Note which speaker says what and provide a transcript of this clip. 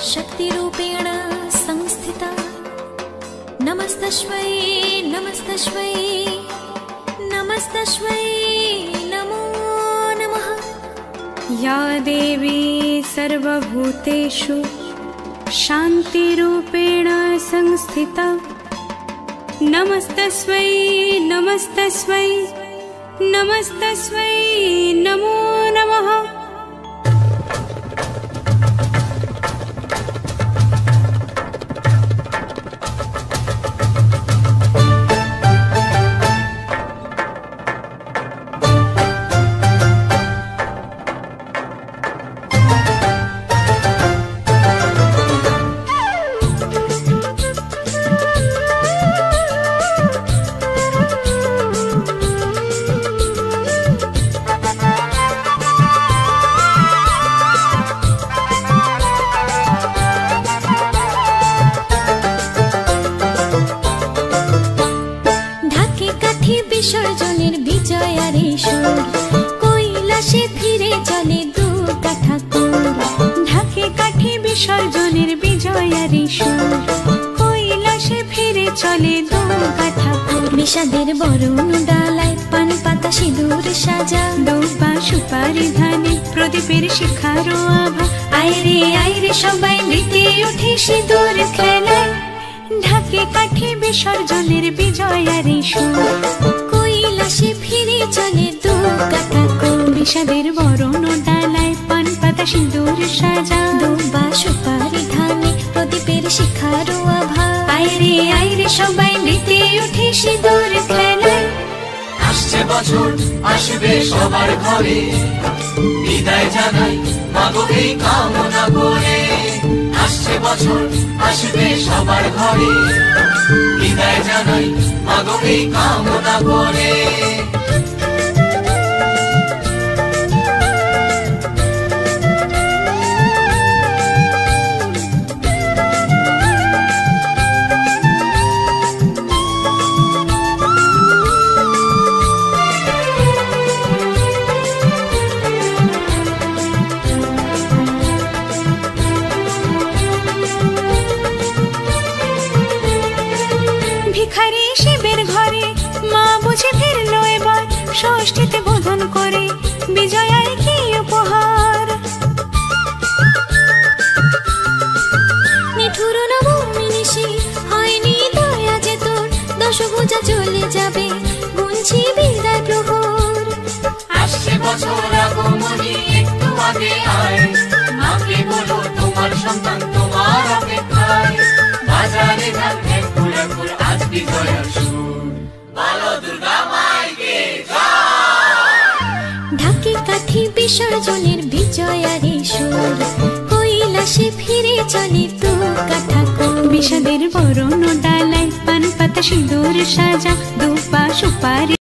Speaker 1: शक्तिरूपेण संस्थिता। नमस्तस्मै नमस्तस्मै नमस्तस्मै नमो नमः। या देवी सर्वभूतेषु शान्तिरूपेण संस्थिता। नमस्तस्मै नमस्तस्मै नमस्तस्मै नमो नमः। বিসর্জনের বিজয়ারে সুর কৈলাসে ফিরে চলে দুর্গা ঠাকুর। ঢাকে কাঠে বিসর্জনের বিজয়ারে সুর কৈলাসে ফিরে চলে দুর্গা ঠাকুর। বিষাদের বরণ ডালায় পান পাতা সিঁদুর সাজা, দুর্বা সুপারি ধানে প্রদীপের শিখারো আভা। আইরে সবাই মেতে ওঠে সিঁদুর খেলায়। ঢাকে কাঠে বিসর্জনের বিজয়ারে সুর কৈলাসে ফিরে চলে দুর্গা ঠাকুর। বিষাদের বরণ ডালায় পান পাতা সিঁদুর সাজা, দুর্বা সুপারি ধানে প্রদীপের শিখারো আভা। আইরে সবাই মেতে ওঠে সিঁদুর খেলায়।
Speaker 2: আসছে বছর আসবে সবার ঘরে, বিদায় জানাই মাগো এই কামনা করে। আসছে বছর আসবে সবার ঘরে, বিদায় জানাই মাগো এই কামনা করে।
Speaker 1: ভিখারি শিবের ঘরে মা বুঝে ফিরলো এবার, ষষ্ঠীতে বোধন করে বিজয়ায় কি উপহার। নিঠুর নবমী নিশি হয়নি দয়া যে তোর, দশভুজা চলে যাবে গুনছি বিদায় প্রহর।
Speaker 2: আসছে বছর আগমনী একটু আগে আয়, মাকে বলো তোমার সন্তান তোমার অপেক্ষায়। বাজারে ঢাল ঢেকুর আজ বিজয়ার সুর, বলো দুর্গা মাইকে জয়।
Speaker 1: ঢাকে কাঠি বিসর্জনের বিজয়ারে সুর কৈলাসে ফিরে চলে দুর্গা ঠাকুর। বিষাদের বরণ ডালায় পান পাতা সিঁদুর সাজা, দুর্বা সুপারি